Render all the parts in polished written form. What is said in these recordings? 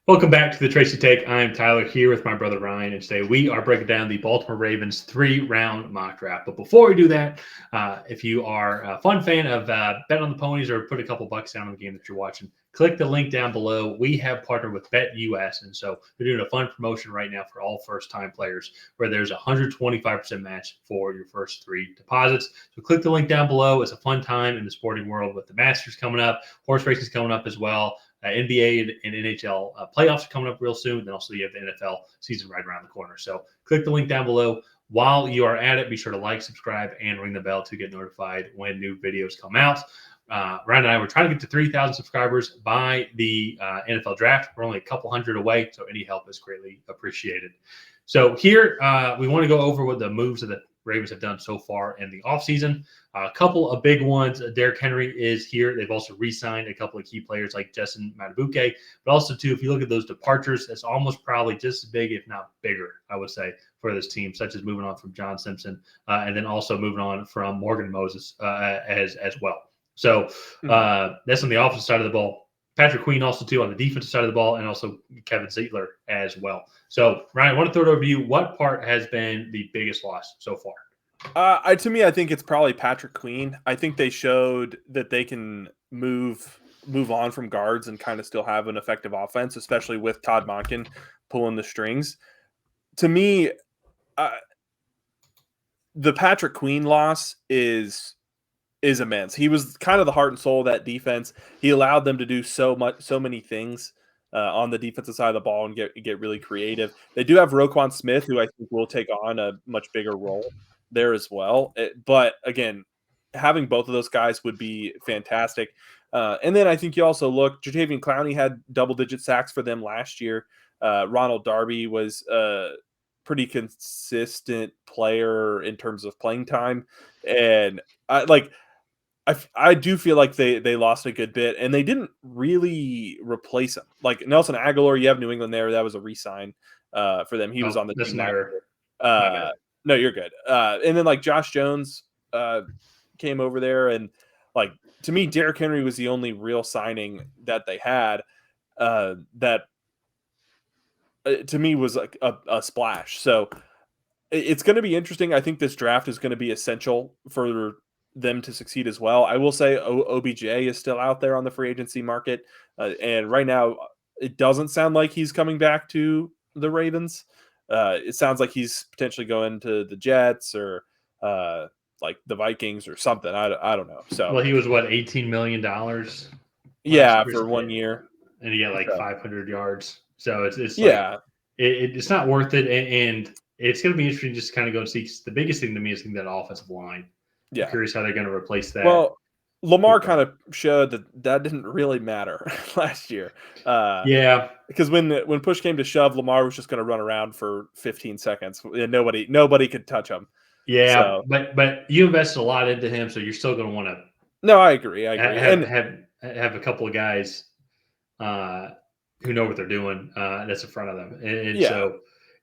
Welcome back to the Tracy Take. I'm Tyler here with my brother Ryan, and today we are breaking down the Baltimore Ravens 3-round mock draft. But before we do that, if you are a fun fan of bet on the ponies or put a couple bucks down on the game that you're watching, click the link down below. We have partnered with BetUS, and so we're doing a fun promotion right now for all first-time players where there's a 125% match for your first 3 deposits. So click the link down below. It's a fun time in the sporting world with the Masters coming up, horse races coming up as well. NBA and NHL playoffs are coming up real soon. Then also you have the NFL season right around the corner. So click the link down below. While you are at it, be sure to like, subscribe, and ring the bell to get notified when new videos come out. Ryan and I were trying to get to 3,000 subscribers by the NFL draft. We're only a couple hundred away, so any help is greatly appreciated. So here we want to go over what the moves that the Ravens have done so far in the offseason. A couple of big ones. Derrick Henry is here. They've also re-signed a couple of key players like Justin Madubuike. But also, too, if you look at those departures, it's almost probably just as big, if not bigger, I would say, for this team, such as moving on from John Simpson and then also moving on from Morgan Moses as well. So that's on the offensive side of the ball. Patrick Queen also, too, on the defensive side of the ball, and also Kevin Zeitler as well. So, Ryan, I want to throw it over to you. What part has been the biggest loss so far? To me, I think it's probably Patrick Queen. I think they showed that they can move on from guards and kind of still have an effective offense, especially with Todd Monken pulling the strings. To me, the Patrick Queen loss is immense. He was kind of the heart and soul of that defense. He allowed them to do so many things on the defensive side of the ball and get really creative. They do have Roquan Smith, who I think will take on a much bigger role there as well. But again, having both of those guys would be fantastic. And then I think you also look, Jadeveon Clowney had double-digit sacks for them last year. Ronald Darby was a pretty consistent player in terms of playing time. And I do feel like they lost a good bit, and they didn't really replace him. Like Nelson Aguilar, you have New England there. That was a re-sign for them. He was on the that's team an last error. year. No, you're good. And then like Josh Jones came over there, and like to me, Derrick Henry was the only real signing that they had that to me was like a splash. So it's going to be interesting. I think this draft is going to be essential for them to succeed as well. I will say OBJ is still out there on the free agency market. And right now, it doesn't sound like he's coming back to the Ravens. It sounds like he's potentially going to the Jets or like the Vikings or something. I don't know. So, well, he was what, $18 million yeah, for 1 year. And he got like 500 yards. So it's Yeah. like it's not worth it. And it's going to be interesting just to kind of go and see. The biggest thing to me is that offensive line. Yeah. I'm curious how they're going to replace that. Well, Lamar kind of showed that didn't really matter last year. Yeah, because when push came to shove, Lamar was just going to run around for 15 seconds, and nobody could touch him. Yeah, So, but you invested a lot into him, so you're still going to want to. No, I agree. Have a couple of guys who know what they're doing that's in front of them, and so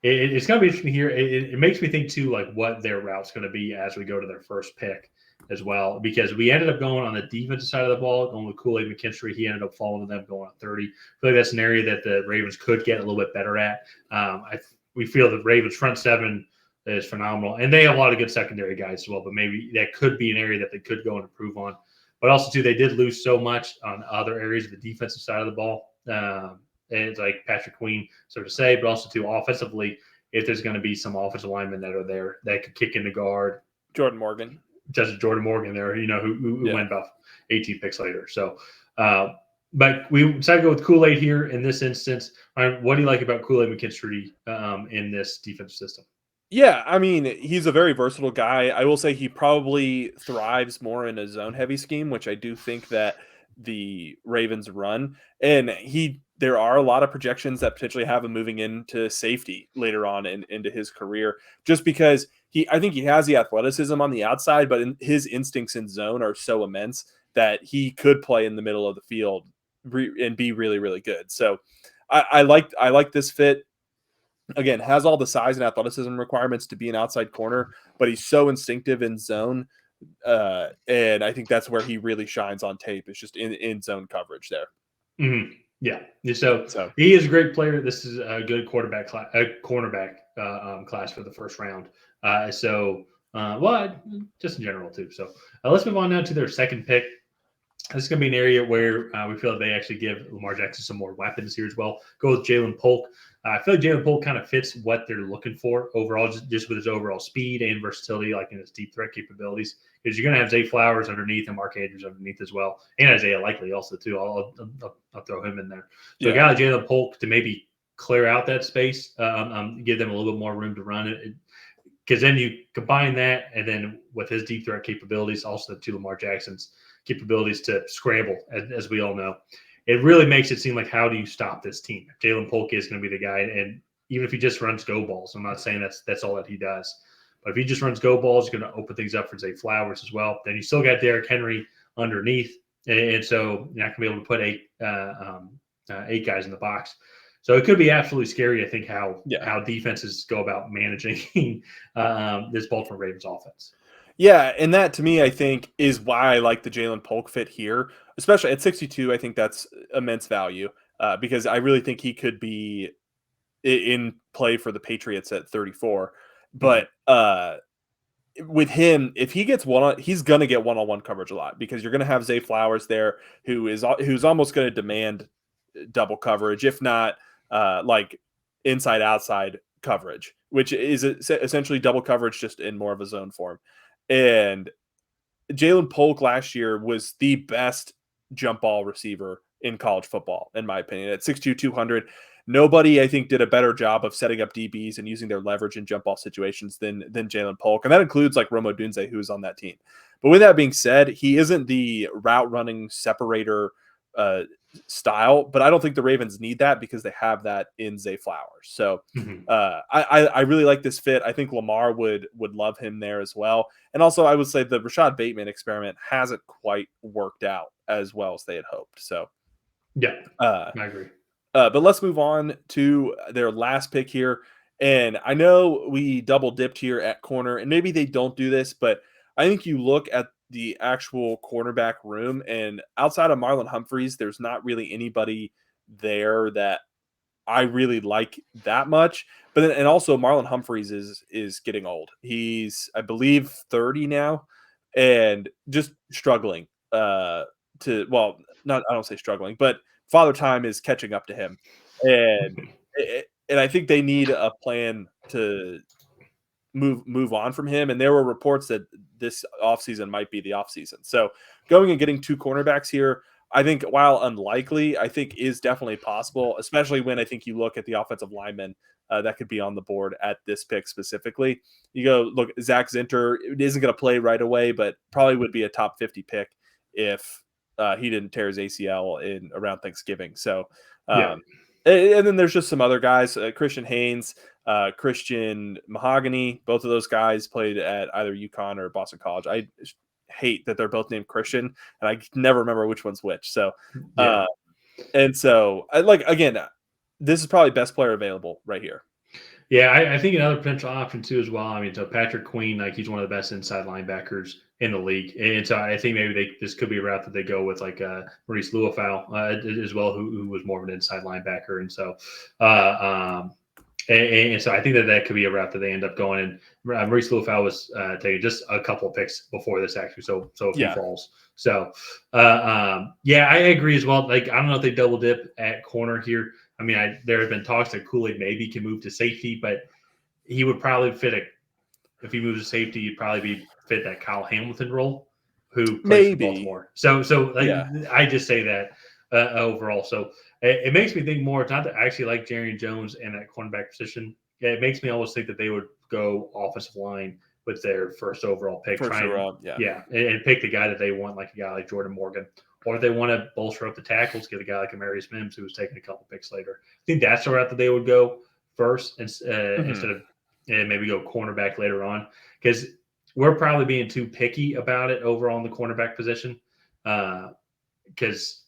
it's going to be interesting here. It makes me think too, like what their route's going to be as we go to their first pick as well, because we ended up going on the defensive side of the ball, going with Kool-Aid McKinstry. He ended up falling to them going on 30. I feel like that's an area that the Ravens could get a little bit better at. We feel the Ravens front seven is phenomenal, and they have a lot of good secondary guys as well, but maybe that could be an area that they could go and improve on. But also, too, they did lose so much on other areas of the defensive side of the ball. And it's like Patrick Queen, so to say, but also, too, offensively, if there's going to be some offensive linemen that are there that could kick into guard. Jordan Morgan there, who went about 18 picks later. So, but we decided to go with Kool-Aid here in this instance. What do you like about Kool-Aid McKinstry in this defensive system? Yeah, I mean, he's a very versatile guy. I will say he probably thrives more in a zone-heavy scheme, which I do think that the Ravens run. And there are a lot of projections that potentially have him moving into safety later on into his career, just because I think he has the athleticism on the outside, but his instincts in zone are so immense that he could play in the middle of the field and be really, really good. So I like this fit. Again, has all the size and athleticism requirements to be an outside corner, but he's so instinctive in zone. And I think that's where he really shines on tape. It's just in zone coverage there. Mm-hmm. Yeah. So So he is a great player. This is a good cornerback class for the first round. Well, just in general too. So let's move on now to their second pick. This is going to be an area where we feel that they actually give Lamar Jackson some more weapons here as well. Go with Jalen Polk. I feel like Jalen Polk kind of fits what they're looking for overall, just with his overall speed and versatility, like in his deep threat capabilities. Because you're going to have Zay Flowers underneath and Mark Andrews underneath as well, and Isaiah Likely also too. I'll throw him in there. So a guy like Jalen Polk to maybe clear out that space, give them a little bit more room to run it. Because then you combine that, and then with his deep threat capabilities, also the two Lamar Jackson's capabilities to scramble, as we all know, it really makes it seem like how do you stop this team? Jalen Polk is going to be the guy, and even if he just runs go balls, I'm not saying that's all that he does, but if he just runs go balls, he's going to open things up for Zay Flowers as well. Then you still got Derrick Henry underneath, and so you're not going to be able to put eight guys in the box. So it could be absolutely scary, I think, how defenses go about managing this Baltimore Ravens offense. Yeah, and that to me, I think, is why I like the Jalen Polk fit here, especially at 62. I think that's immense value because I really think he could be in play for the Patriots at 34. But with him, if he gets he's going to get one-on-one coverage a lot because you're going to have Zay Flowers there, who's almost going to demand double coverage, if not like inside outside coverage, which is essentially double coverage just in more of a zone form. And Jalen Polk last year was the best jump ball receiver in college football, in my opinion. At 6'2", 200, nobody, I think, did a better job of setting up DBs and using their leverage in jump ball situations than Jalen Polk. And that includes like Rome Odunze, who was on that team. But with that being said, he isn't the route running separator style, but I don't think the Ravens need that because they have that in Zay Flowers. So I really like this fit. I think Lamar would love him there as well. And also I would say the Rashad Bateman experiment hasn't quite worked out as well as they had hoped. So I agree. But let's move on to their last pick here. And I know we double dipped here at corner, and maybe they don't do this, but I think you look at the actual cornerback room, and outside of Marlon Humphreys, there's not really anybody there that I really like that much. But then, and also Marlon Humphreys is getting old. He's, I believe, 30 now, and just struggling. I don't say struggling, but Father Time is catching up to him, and and I think they need a plan to move on from him. And there were reports that this offseason might be the offseason. So going and getting two cornerbacks here, I think, while unlikely, I think is definitely possible, especially when I think you look at the offensive linemen that could be on the board at this pick specifically. You go, look, Zach Zinter isn't going to play right away, but probably would be a top 50 pick if he didn't tear his ACL in around Thanksgiving. So, and then there's just some other guys, Christian Haynes, Christian Mahogany. Both of those guys played at either UConn or Boston College. I hate that they're both named Christian, and I never remember which one's which. So, and so I again, this is probably best player available right here. Yeah, I think another potential option too as well. I mean, so Patrick Queen, like he's one of the best inside linebackers in the league, and so I think maybe this could be a route that they go with, like Maurice Luafau as well, who was more of an inside linebacker, and so. And so I think that could be a route that they end up going. And Maurice Luafau was taking just a couple of picks before this, actually. So if he falls. So, I agree as well. Like, I don't know if they double dip at corner here. I mean, there have been talks that Kool-Aid maybe can move to safety, but he would probably if he moves to safety, he'd probably fit that Kyle Hamilton role, who plays for Baltimore. So I just say that overall. So it makes me think more. It's not that I actually like Jerry Jones in that cornerback position. It makes me almost think that they would go offensive line with their first overall pick. And pick the guy that they want, like a guy like Jordan Morgan. Or if they want to bolster up the tackles, get a guy like Amarius Mims, who was taken a couple picks later. I think that's the route that they would go first instead of maybe go cornerback later on. Because we're probably being too picky about it overall in the cornerback position. Because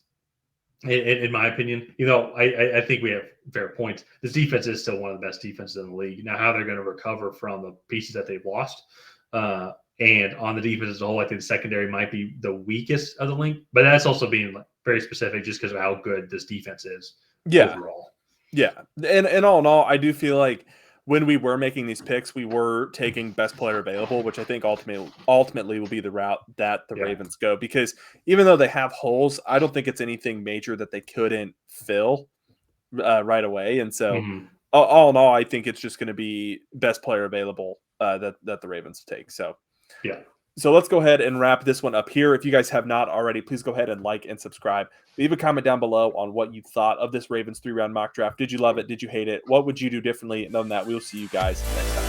in my opinion, I think we have fair points. This defense is still one of the best defenses in the league. Now, how they're going to recover from the pieces that they've lost, and on the defense as a whole, I think the secondary might be the weakest of the link, but that's also being very specific just because of how good this defense is overall. Yeah. And all in all, I do feel like when we were making these picks, we were taking best player available, which I think ultimately will be the route that the Ravens go, because even though they have holes, I don't think it's anything major that they couldn't fill right away. And so all in all, I think it's just going to be best player available that the Ravens take. So let's go ahead and wrap this one up here. If you guys have not already, please go ahead and like and subscribe. Leave a comment down below on what you thought of this Ravens 3-round mock draft. Did you love it? Did you hate it? What would you do differently? And other than that, we'll see you guys next time.